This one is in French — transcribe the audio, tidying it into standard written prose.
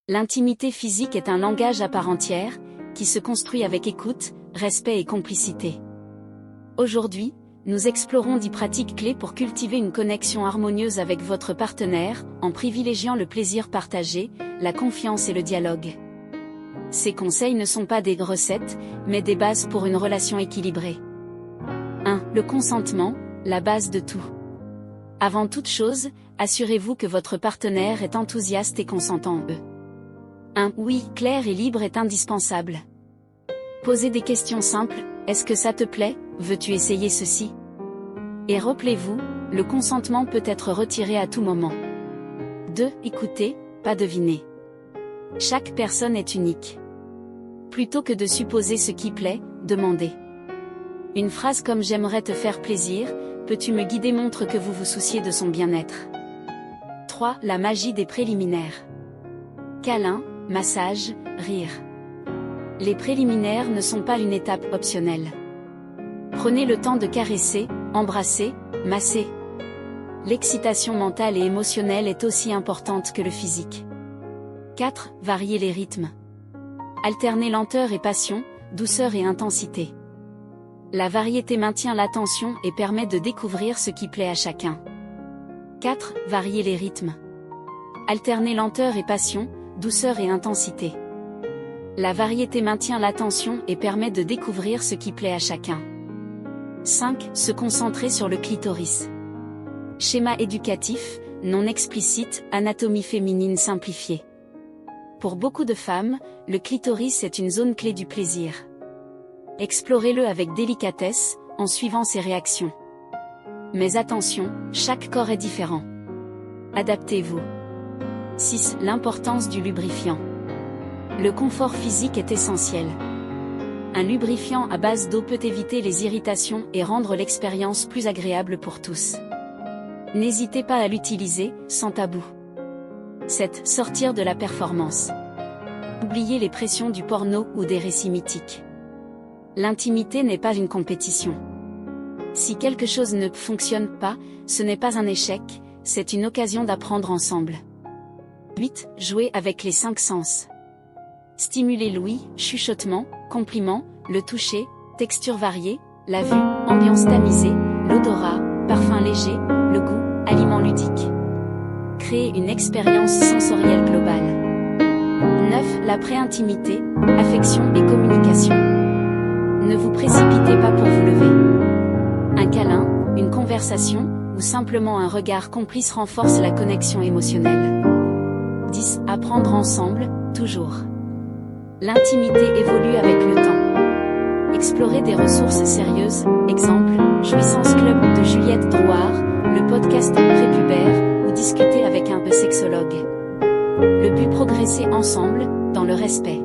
L'intimité physique est un langage à part entière, qui se construit avec écoute, respect et complicité. Aujourd'hui, nous explorons 10 pratiques clés pour cultiver une connexion harmonieuse avec votre partenaire, en privilégiant le plaisir partagé, la confiance et le dialogue. Ces conseils ne sont pas des recettes, mais des bases pour une relation équilibrée. 1. Le consentement, la base de tout. Avant toute chose, assurez-vous que votre partenaire est enthousiaste et consentant. Un oui clair et libre est indispensable. Posez des questions simples, est-ce que ça te plaît, veux-tu essayer ceci? Et rappelez-vous, le consentement peut être retiré à tout moment. 2. Écoutez, pas deviner. Chaque personne est unique. Plutôt que de supposer ce qui plaît, demandez. Une phrase comme j'aimerais te faire plaisir, peux-tu me guider montre que vous vous souciez de son bien-être. 3. La magie des préliminaires. Câlin, massage, rire. Les préliminaires ne sont pas une étape optionnelle. Prenez le temps de caresser, embrasser, masser. L'excitation mentale et émotionnelle est aussi importante que le physique. 4. Varier les rythmes. Alternez lenteur et passion, douceur et intensité. La variété maintient l'attention et permet de découvrir ce qui plaît à chacun. 4. Varier les rythmes. Alternez lenteur et passion, douceur et intensité. La variété maintient l'attention et permet de découvrir ce qui plaît à chacun. 5. Se concentrer sur le clitoris. Schéma éducatif, non explicite, anatomie féminine simplifiée. Pour beaucoup de femmes, le clitoris est une zone clé du plaisir. Explorez-le avec délicatesse, en suivant ses réactions. Mais attention, chaque corps est différent. Adaptez-vous. 6. L'importance du lubrifiant. Le confort physique est essentiel. Un lubrifiant à base d'eau peut éviter les irritations et rendre l'expérience plus agréable pour tous. N'hésitez pas à l'utiliser, sans tabou. 7. Sortir de la performance. Oubliez les pressions du porno ou des récits mythiques. L'intimité n'est pas une compétition. Si quelque chose ne fonctionne pas, ce n'est pas un échec, c'est une occasion d'apprendre ensemble. 8. Jouer avec les 5 sens. Stimulez l'ouïe, chuchotement, compliments, le toucher, texture variée, la vue, ambiance tamisée, l'odorat, parfum léger, le goût, aliments ludiques. Créez une expérience sensorielle globale. 9. La pré-intimité, affection et communication. Ne vous précipitez pas pour vous lever. Un câlin, une conversation, ou simplement un regard complice renforce la connexion émotionnelle. 10. Apprendre ensemble, toujours. L'intimité évolue avec le temps. Explorez des ressources sérieuses, exemple, Jouissance Club de Juliette Drouard, le podcast prépubère, ou discuter avec un sexologue. Le but progresser ensemble, dans le respect.